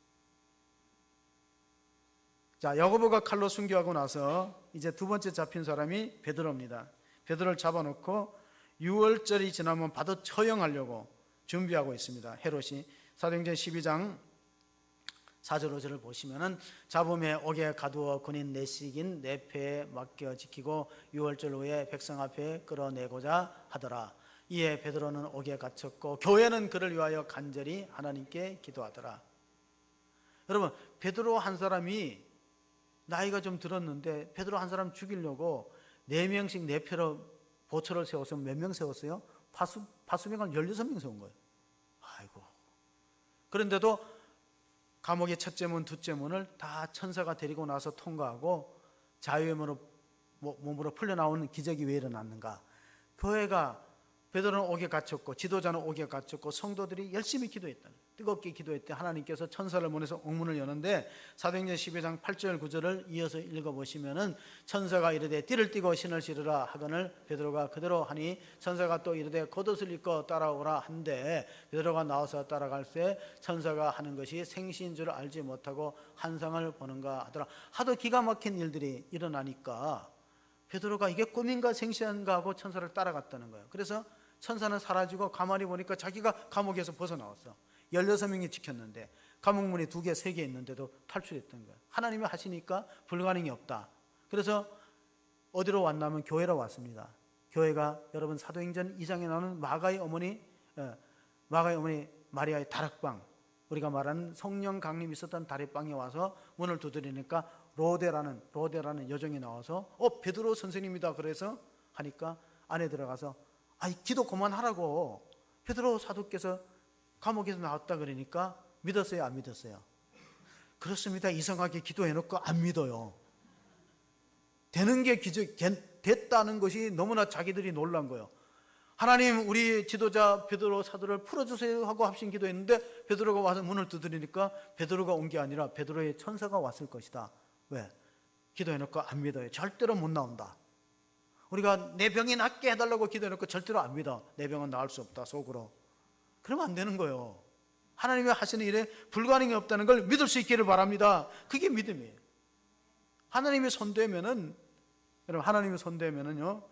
자, 야고보가 칼로 순교하고 나서 이제 두 번째 잡힌 사람이 베드로입니다. 베드로를 잡아놓고 6월절이 지나면 바로 처형하려고 준비하고 있습니다. 헤롯이. 사도행전 12장 4절 5절을 보시면은 잡음에 옥에 가두어 군인 내식인 내 패에 맡겨 지키고 6월절 후에 백성 앞에 끌어내고자 하더라. 이에 베드로는 옥에 갇혔고 교회는 그를 위하여 간절히 하나님께 기도하더라. 여러분, 베드로 한 사람이 나이가 좀 들었는데 베드로 한 사람 죽이려고 4명씩 네 표로 보초를 세워서 몇 명 세웠어요? 파수병을 16명 세운 거예요. 아이고. 그런데도 감옥의 첫째 문, 둘째 문을 다 천사가 데리고 나서 통과하고 자유의 몸으로 풀려나오는 기적이 왜 일어났는가? 교회가, 베드로는 옥에 갇혔고 지도자는 옥에 갇혔고 성도들이 열심히 기도했다. 뜨겁게 기도했대. 하나님께서 천사를 보내서 옥문을 여는데, 사도행전 12장 8절 9절을 이어서 읽어보시면은 천사가 이르되 띠를 띠고 신을 지르라 하거늘 베드로가 그대로 하니 천사가 또 이르되 겉옷을 입고 따라오라 한데 베드로가 나와서 따라갈새 천사가 하는 것이 생시인 줄 알지 못하고 환상을 보는가 하더라. 하도 기가 막힌 일들이 일어나니까 베드로가 이게 꿈인가 생시인가 하고 천사를 따라갔다는 거예요. 그래서 천사는 사라지고 가만히 보니까 자기가 감옥에서 벗어나왔어. 16명이 지켰는데 감옥문이 2개, 3개 있는데도 탈출했던 거예요. 하나님이 하시니까 불가능이 없다. 그래서 어디로 왔냐면 교회로 왔습니다. 교회가 여러분 사도행전 2장에 나오는 마가의 어머니 마리아의 다락방, 우리가 말하는 성령 강림이 있었던 다락방에 와서 문을 두드리니까 로데라는 여종이 나와서 베드로 선생님이다 그래서 하니까 안에 들어가서 기도 그만하라고, 베드로 사도께서 감옥에서 나왔다 그러니까 믿었어요, 안 믿었어요? 그렇습니다. 이상하게 기도해놓고 안 믿어요. 되는 게 됐다는 것이 너무나 자기들이 놀란 거예요. 하나님, 우리 지도자 베드로 사도를 풀어주세요 하고 합심 기도했는데 베드로가 와서 문을 두드리니까 베드로가 온 게 아니라 베드로의 천사가 왔을 것이다. 왜? 기도해놓고 안 믿어요. 절대로 못 나온다. 우리가 내 병이 낫게 해달라고 기도해놓고 절대로 안 믿어. 내 병은 나을 수 없다, 속으로. 그러면 안 되는 거예요. 하나님이 하시는 일에 불가능이 없다는 걸 믿을 수 있기를 바랍니다. 그게 믿음이에요. 하나님이 손대면은, 여러분, 하나님이 손대면은요,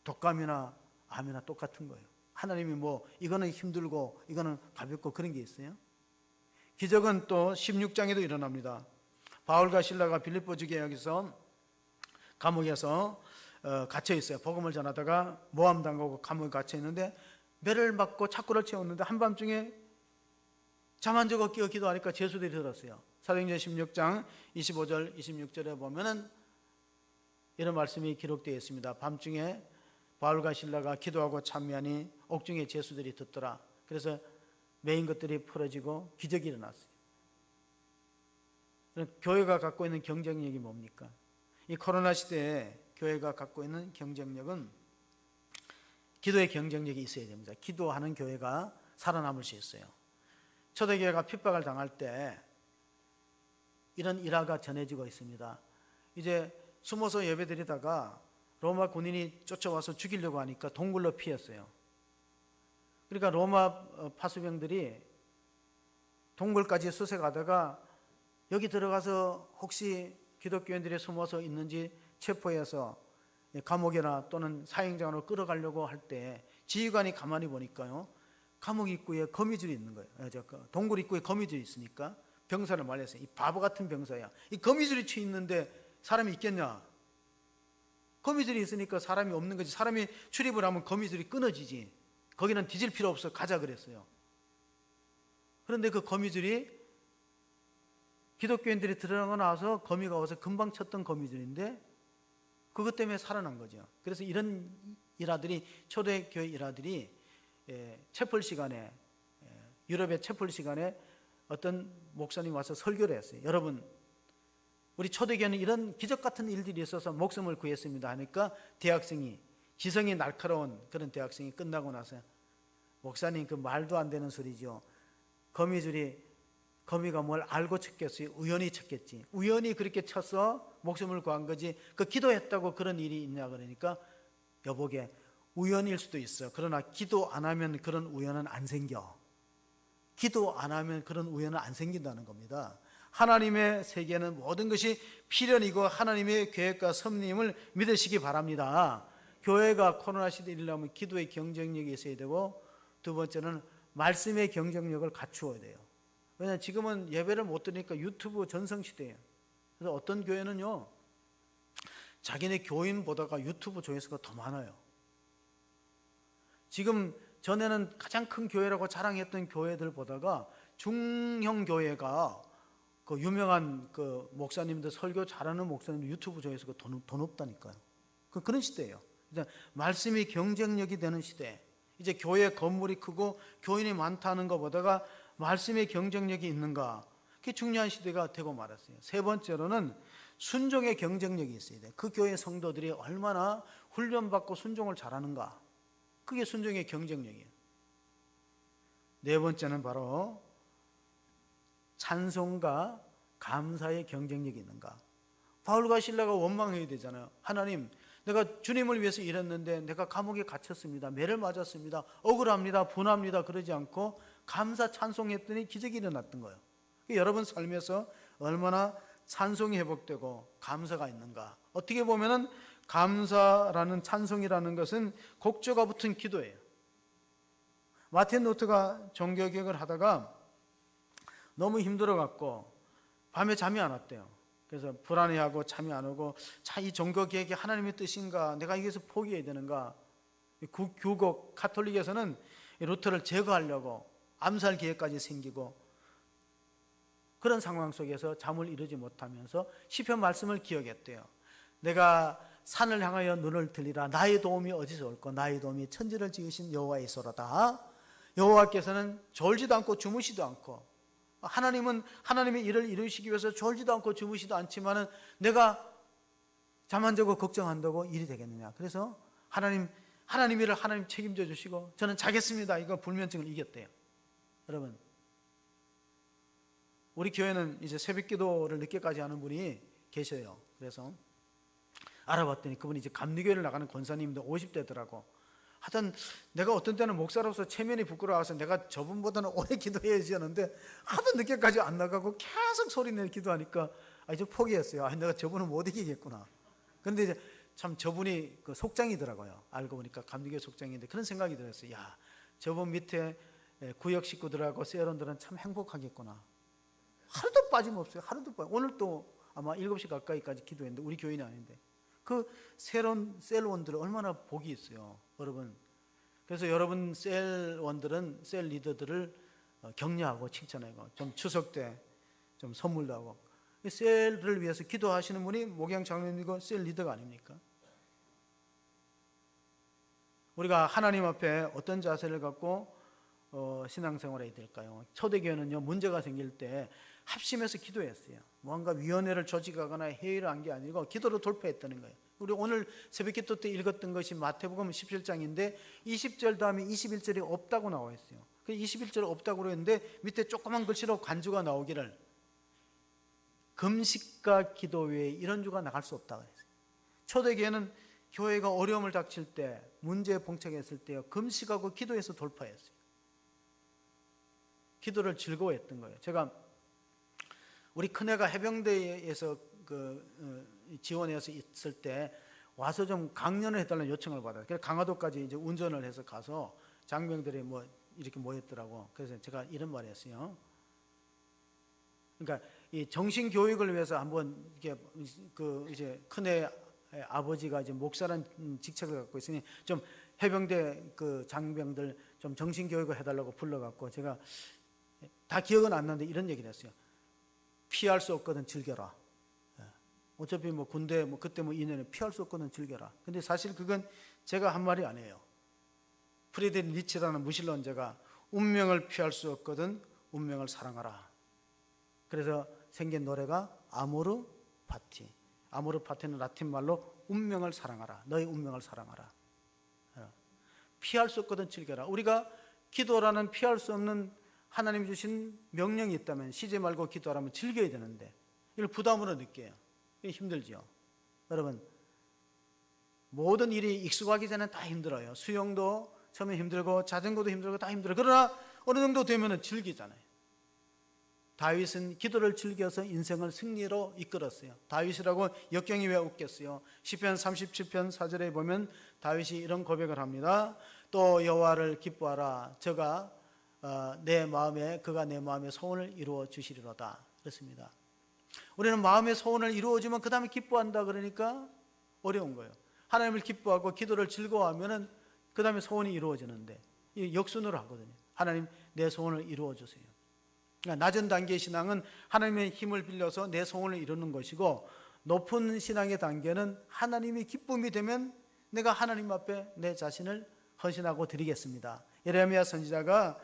독감이나 암이나 똑같은 거예요. 하나님이 이거는 힘들고 이거는 가볍고 그런 게 있어요. 기적은 또 16장에도 일어납니다. 바울과 실라가 빌립보 지역에서 감옥에서 갇혀 있어요. 복음을 전하다가 모함 당하고 감옥에 갇혀 있는데 매를 맞고 착고를 채웠는데 한밤중에 잠 안 자고 끼어 기도하니까 제수들이 들었어요. 사도행전 16장 25절 26절에 보면은 이런 말씀이 기록되어 있습니다. 밤중에 바울과 실라가 기도하고 찬미하니 옥중의 죄수들이 듣더라. 그래서 메인 것들이 풀어지고 기적이 일어났어요. 교회가 갖고 있는 경쟁력이 뭡니까? 이 코로나 시대에 교회가 갖고 있는 경쟁력은 기도의 경쟁력이 있어야 됩니다. 기도하는 교회가 살아남을 수 있어요. 초대교회가 핍박을 당할 때 이런 일화가 전해지고 있습니다. 이제 숨어서 예배드리다가 로마 군인이 쫓아와서 죽이려고 하니까 동굴로 피했어요. 그러니까 로마 파수병들이 동굴까지 수색하다가 여기 들어가서 혹시 기독교인들이 숨어서 있는지 체포해서 감옥이나 또는 사형장으로 끌어가려고 할 때 지휘관이 가만히 보니까요, 감옥 입구에 거미줄이 있는 거예요. 동굴 입구에 거미줄이 있으니까 병사를 말렸어요. 이 바보 같은 병사야. 이 거미줄이 치 있는데 사람이 있겠냐? 거미줄이 있으니까 사람이 없는 거지. 사람이 출입을 하면 거미줄이 끊어지지. 거기는 뒤질 필요 없어. 가자 그랬어요. 그런데 그 거미줄이 기독교인들이 들어가고 나서 거미가 와서 금방 쳤던 거미줄인데 그것 때문에 살아난 거죠. 그래서 이런 일화들이, 초대교회 일화들이 채플 시간에, 유럽의 채플 시간에 어떤 목사님 와서 설교를 했어요. 여러분, 우리 초대교회는 이런 기적 같은 일들이 있어서 목숨을 구했습니다 하니까 대학생이, 지성이 날카로운 그런 대학생이 끝나고 나서, 목사님 그 말도 안 되는 소리죠. 거미가 뭘 알고 쳤겠어요? 우연히 쳤겠지. 우연히 그렇게 쳐서 목숨을 구한 거지 그 기도했다고 그런 일이 있냐 그러니까, 여보게, 우연일 수도 있어. 그러나 기도 안 하면 그런 우연은 안 생겨. 기도 안 하면 그런 우연은 안 생긴다는 겁니다. 하나님의 세계는 모든 것이 필연이고 하나님의 계획과 섭리임을 믿으시기 바랍니다. 교회가 코로나 시대에 이르려면 기도의 경쟁력이 있어야 되고, 두 번째는 말씀의 경쟁력을 갖추어야 돼요. 왜냐하면 지금은 예배를 못 드리니까 유튜브 전성시대예요. 그래서 어떤 교회는요, 자기네 교인보다가 유튜브 조회수가 더 많아요. 지금 전에는 가장 큰 교회라고 자랑했던 교회들보다가 중형 교회가 그 유명한 그 목사님들, 설교 잘하는 목사님들 유튜브 조회수가 더 높다니까요. 그런 시대예요. 이제 말씀이 경쟁력이 되는 시대. 이제 교회 건물이 크고 교인이 많다는 것보다가 말씀의 경쟁력이 있는가, 그게 중요한 시대가 되고 말았어요. 세 번째로는 순종의 경쟁력이 있어야 돼요. 그 교회 성도들이 얼마나 훈련받고 순종을 잘하는가, 그게 순종의 경쟁력이에요. 네 번째는 바로 찬송과 감사의 경쟁력이 있는가. 바울과 실라가 원망해야 되잖아요. 하나님, 내가 주님을 위해서 일했는데 내가 감옥에 갇혔습니다. 매를 맞았습니다. 억울합니다. 분합니다. 그러지 않고 감사 찬송했더니 기적이 일어났던 거예요. 여러분 삶에서 얼마나 찬송이 회복되고 감사가 있는가. 어떻게 보면은 감사라는, 찬송이라는 것은 곡조가 붙은 기도예요. 마틴 루터가 종교개혁을 하다가 너무 힘들어갖고 밤에 잠이 안 왔대요. 그래서 불안해하고 잠이 안 오고, 자, 이 종교개혁이 하나님의 뜻인가, 내가 여기서 포기해야 되는가. 교국 카톨릭에서는 루터를 제거하려고 암살 계획까지 생기고, 그런 상황 속에서 잠을 이루지 못하면서 시편 말씀을 기억했대요. 내가 산을 향하여 눈을 들리라. 나의 도움이 어디서 올까? 나의 도움이 천지를 지으신 여호와이소로다. 여호와께서는 졸지도 않고 주무시도 않고, 하나님은 하나님의 일을 이루시기 위해서 졸지도 않고 주무시도 않지만은 내가 잠 안 자고 걱정한다고 일이 되겠느냐. 그래서 하나님 일을 하나님 책임져 주시고 저는 자겠습니다. 이거 불면증을 이겼대요. 여러분, 우리 교회는 이제 새벽 기도를 늦게까지 하는 분이 계셔요. 그래서 알아봤더니 그분이 이제 감리교회를 나가는 권사님인데 50대더라고. 하여튼 내가 어떤 때는 목사로서 체면이 부끄러워서 내가 저분보다는 오래 기도해야지 하는데 하도 늦게까지 안 나가고 계속 소리내서 기도하니까 이제 포기했어요. 내가 저분은 못 이기겠구나. 그런데 이제 참 저분이 그 속장이더라고요. 알고 보니까 감리교회 속장인데 그런 생각이 들었어요. 야, 저분 밑에 구역 식구들하고 세런들은 참 행복하겠구나. 하루도 빠짐없어요. 하루도 빠짐. 오늘 또 아마 7시 가까이까지 기도했는데 우리 교인이 아닌데 그 셀원들은 얼마나 복이 있어요, 여러분. 그래서 여러분 셀원들은, 셀 리더들을 격려하고 칭찬하고, 좀 추석 때 좀 선물도 하고. 셀을 위해서 기도하시는 분이 목양 장로님이고 셀 리더가 아닙니까? 우리가 하나님 앞에 어떤 자세를 갖고 신앙생활해야 될까요? 초대교회는요, 문제가 생길 때 합심해서 기도했어요. 뭔가 위원회를 조직하거나 회의를 한 게 아니고 기도로 돌파했다는 거예요. 우리 오늘 새벽기도 때 읽었던 것이 마태복음 17장인데 20절 다음에 21절이 없다고 나와 있어요. 그 21절 없다고 그랬는데 밑에 조그만 글씨로 간주가 나오기를 금식과 기도 외에 이런 주가 나갈 수 없다고 했어요. 초대교회는 교회가 어려움을 닥칠 때, 문제에 봉착했을 때요, 금식하고 기도해서 돌파했어요. 기도를 즐거워했던 거예요. 제가 우리 큰애가 해병대에서 지원해서 있을 때 와서 좀 강연을 해달라는 요청을 받아요. 그래서 강화도까지 이제 운전을 해서 가서 장병들이 뭐 이렇게 모였더라고. 그래서 제가 이런 말을 했어요. 그러니까 이 정신 교육을 위해서 한번 이렇게 이제 큰애 아버지가 이제 목사라는 직책을 갖고 있으니 좀 해병대 장병들 좀 정신 교육을 해달라고 불러갖고 제가 다 기억은 안 나는데 이런 얘기를 했어요. 피할 수 없거든 즐겨라. 어차피 뭐 군대 그때 2년에 피할 수 없거든 즐겨라. 근데 사실 그건 제가 한 말이 아니에요. 프리드리히 니츠라는 무신론자가 운명을 피할 수 없거든 운명을 사랑하라. 그래서 생긴 노래가 아모르 파티. 아모르 파티는 라틴 말로 운명을 사랑하라. 너의 운명을 사랑하라. 피할 수 없거든 즐겨라. 우리가 기도라는 피할 수 없는 하나님 주신 명령이 있다면 쉬지 말고 기도하라면 즐겨야 되는데 이걸 부담으로 느껴요. 이게 힘들죠. 여러분, 모든 일이 익숙하기 전에 다 힘들어요. 수영도 처음에 힘들고 자전거도 힘들고 다 힘들어요. 그러나 어느 정도 되면 즐기잖아요. 다윗은 기도를 즐겨서 인생을 승리로 이끌었어요. 다윗이라고 역경이 왜 웃겠어요? 시편 37편 4절에 보면 다윗이 이런 고백을 합니다. 또 여호와를 기뻐하라. 그가 내 마음에 소원을 이루어 주시리로다. 그렇습니다. 우리는 마음의 소원을 이루어주면 그 다음에 기뻐한다 그러니까 어려운 거예요. 하나님을 기뻐하고 기도를 즐거워하면 그 다음에 소원이 이루어지는데 역순으로 하거든요. 하나님 내 소원을 이루어 주세요. 그러니까 낮은 단계의 신앙은 하나님의 힘을 빌려서 내 소원을 이루는 것이고 높은 신앙의 단계는 하나님이 기쁨이 되면 내가 하나님 앞에 내 자신을 헌신하고 드리겠습니다. 예레미야 선지자가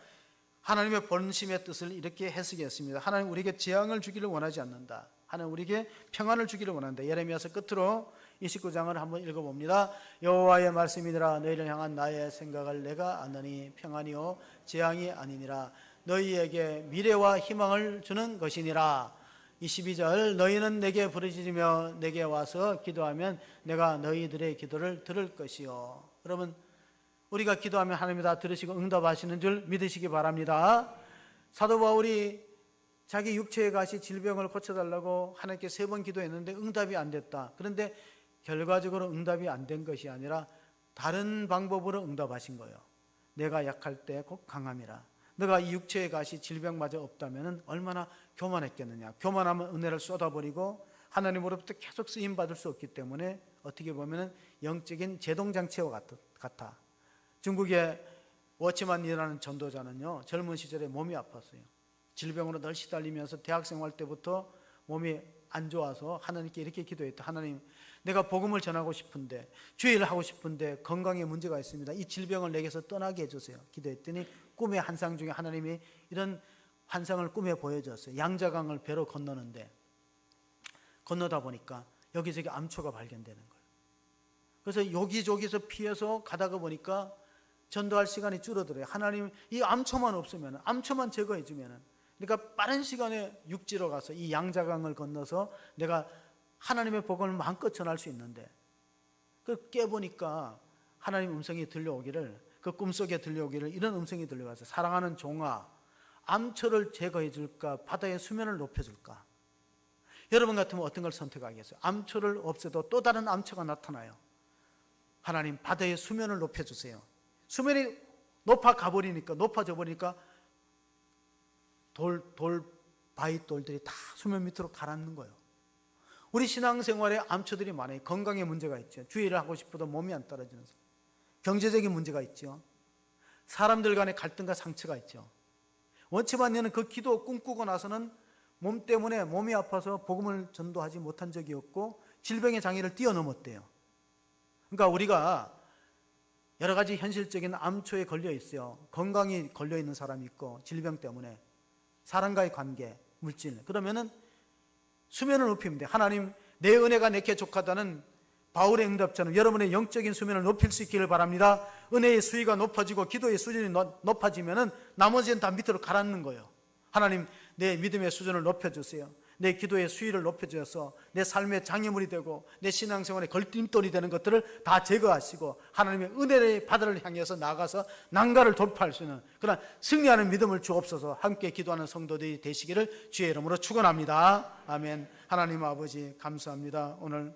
하나님의 본심의 뜻을 이렇게 해석했습니다. 하나님 우리에게 재앙을 주기를 원하지 않는다. 하나님 우리에게 평안을 주기를 원한다. 예레미야서 끝으로 29장을 한번 읽어봅니다. 여호와의 말씀이니라. 너희를 향한 나의 생각을 내가 아느니 평안이요 재앙이 아니니라. 너희에게 미래와 희망을 주는 것이니라. 22절 너희는 내게 부르짖으며 내게 와서 기도하면 내가 너희들의 기도를 들을 것이요. 여러분, 우리가 기도하면 하나님이 다 들으시고 응답하시는 줄 믿으시기 바랍니다. 사도 바울이 자기 육체의 가시 질병을 고쳐달라고 하나님께 3번 기도했는데 응답이 안 됐다. 그런데 결과적으로 응답이 안 된 것이 아니라 다른 방법으로 응답하신 거예요. 내가 약할 때 곧 강함이라. 너가 이 육체의 가시 질병마저 없다면 얼마나 교만했겠느냐. 교만하면 은혜를 쏟아버리고 하나님으로부터 계속 쓰임받을 수 없기 때문에 어떻게 보면 영적인 제동장치와 같아. 중국의 워치만 일하는 전도자는요, 젊은 시절에 몸이 아팠어요. 질병으로 늘 시달리면서 대학생활 때부터 몸이 안 좋아서 하나님께 이렇게 기도했다. 하나님, 내가 복음을 전하고 싶은데, 주의를 하고 싶은데 건강에 문제가 있습니다. 이 질병을 내게서 떠나게 해주세요. 기도했더니 꿈의 환상 중에 하나님이 이런 환상을 꿈에 보여줬어요. 양자강을 배로 건너는데 건너다 보니까 여기저기 암초가 발견되는 거예요. 그래서 여기저기서 피해서 가다가 보니까 전도할 시간이 줄어들어요. 하나님, 이 암초만 없으면, 암초만 제거해 주면, 그러니까 빠른 시간에 육지로 가서 이 양자강을 건너서 내가 하나님의 복음을 마음껏 전할 수 있는데, 그 깨보니까 하나님 음성이 들려오기를, 그 꿈속에 들려오기를 이런 음성이 들려와서 사랑하는 종아, 암초를 제거해 줄까? 바다의 수면을 높여줄까? 여러분 같으면 어떤 걸 선택하겠어요? 암초를 없애도 또 다른 암초가 나타나요. 하나님, 바다의 수면을 높여주세요. 수면이 높아져 버리니까 바위돌들이 다 수면 밑으로 가라앉는 거예요. 우리 신앙생활에 암초들이 많아요. 건강에 문제가 있죠. 주의를 하고 싶어도 몸이 안 따라주는 사람. 경제적인 문제가 있죠. 사람들 간의 갈등과 상처가 있죠. 원치만 얘는 그 기도 꿈꾸고 나서는 몸 때문에 몸이 아파서 복음을 전도하지 못한 적이 없고 질병의 장애를 뛰어넘었대요. 그러니까 우리가 여러 가지 현실적인 암초에 걸려 있어요. 건강이 걸려 있는 사람이 있고 질병 때문에 사람과의 관계, 물질. 그러면은 수면을 높이면 돼. 하나님 내 은혜가 내게 족하다는 바울의 응답처럼 여러분의 영적인 수면을 높일 수 있기를 바랍니다. 은혜의 수위가 높아지고 기도의 수준이 높아지면은 나머지는 다 밑으로 가라앉는 거예요. 하나님 내 믿음의 수준을 높여주세요. 내 기도의 수위를 높여주셔서 내 삶의 장애물이 되고 내 신앙생활의 걸림돌이 되는 것들을 다 제거하시고 하나님의 은혜의 바다를 향해서 나가서 난가를 돌파할 수 있는 그런 승리하는 믿음을 주옵소서. 함께 기도하는 성도들이 되시기를 주의 이름으로 축원합니다. 아멘. 하나님 아버지 감사합니다. 오늘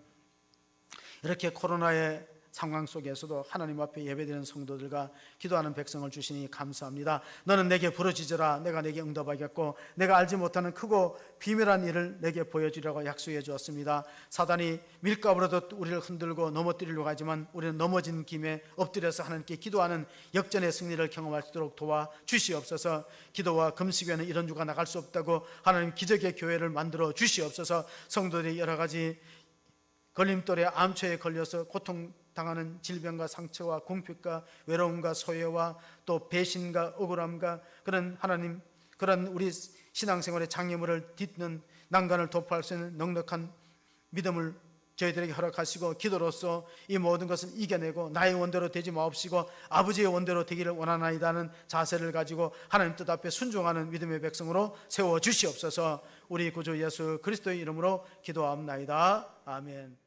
이렇게 코로나의 상황 속에서도 하나님 앞에 예배드리는 성도들과 기도하는 백성을 주시니 감사합니다. 너는 내게 부르짖으라. 내가 내게 응답하겠고 내가 알지 못하는 크고 비밀한 일을 내게 보여주려고 약속해 주었습니다. 사단이 밀가부로도 우리를 흔들고 넘어뜨리려고 하지만 우리는 넘어진 김에 엎드려서 하나님께 기도하는 역전의 승리를 경험할 수 있도록 도와 주시옵소서. 기도와 금식 외에는 이런 주가 나갈 수 없다고 하나님 기적의 교회를 만들어 주시옵소서. 성도들이 여러 가지 걸림돌에 암초에 걸려서 고통당하는 질병과 상처와 공핍과 외로움과 소외와 또 배신과 억울함과 그런 하나님 그런 우리 신앙생활의 장애물을 딛는 난간을 돌파할 수 있는 넉넉한 믿음을 저희들에게 허락하시고 기도로서 이 모든 것을 이겨내고 나의 원대로 되지 마옵시고 아버지의 원대로 되기를 원하나이다는 자세를 가지고 하나님 뜻 앞에 순종하는 믿음의 백성으로 세워주시옵소서. 우리 구주 예수 그리스도의 이름으로 기도하옵나이다. 아멘.